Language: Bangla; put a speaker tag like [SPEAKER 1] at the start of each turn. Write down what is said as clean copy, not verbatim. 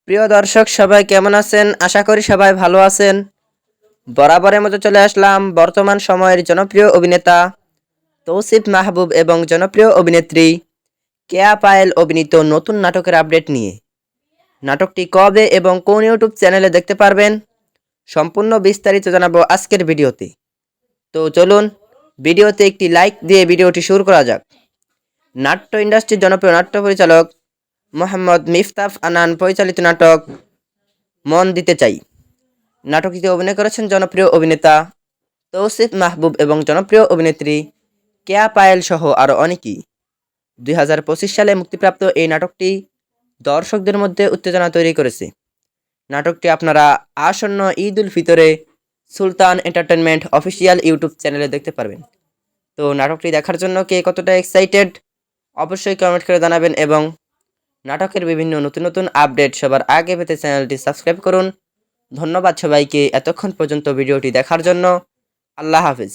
[SPEAKER 1] প্রিয় দর্শক সবাই কেমন আছেন? আশা করি সবাই ভালো আছেন। বরাবরের মতো চলে আসলাম বর্তমান সময়ের জনপ্রিয় অভিনেতা তৌসিফ মাহবুব এবং জনপ্রিয় অভিনেত্রী কেয়া পায়েল অভিনীত নতুন নাটকের আপডেট নিয়ে। নাটকটি কবে এবং কোন ইউটিউব চ্যানেলে দেখতে পারবেন সম্পূর্ণ বিস্তারিত জানাবো আজকের ভিডিওতে। তো চলুন ভিডিওতে একটি লাইক দিয়ে ভিডিওটি শুরু করা যাক। নাট্য ইন্ডাস্ট্রির জনপ্রিয় নাট্য পরিচালক মোহাম্মদ মিফতাফ আনান পরিচালিত নাটক মন দিতে চাই। নাটকটিতে অভিনয় করেছেন জনপ্রিয় অভিনেতা তৌসিফ মাহবুব এবং জনপ্রিয় অভিনেত্রী কেয়া পায়েল সহ আরও অনেকেই। 2025 সালে মুক্তিপ্রাপ্ত এই নাটকটি দর্শকদের মধ্যে উত্তেজনা তৈরি করেছে। নাটকটি আপনারা আসন্ন ঈদ উল ফিতরে সুলতান এন্টারটেনমেন্ট অফিসিয়াল ইউটিউব চ্যানেলে দেখতে পারবেন। তো নাটকটি দেখার জন্য কে কতটা এক্সাইটেড অবশ্যই কমেন্ট করে জানাবেন এবং নাটকের বিভিন্ন নতুন নতুন আপডেট সবার আগে পেতে চ্যানেলটি সাবস্ক্রাইব করুন। ধন্যবাদ সবাইকে এতক্ষণ পর্যন্ত ভিডিওটি দেখার জন্য। আল্লাহ হাফিজ।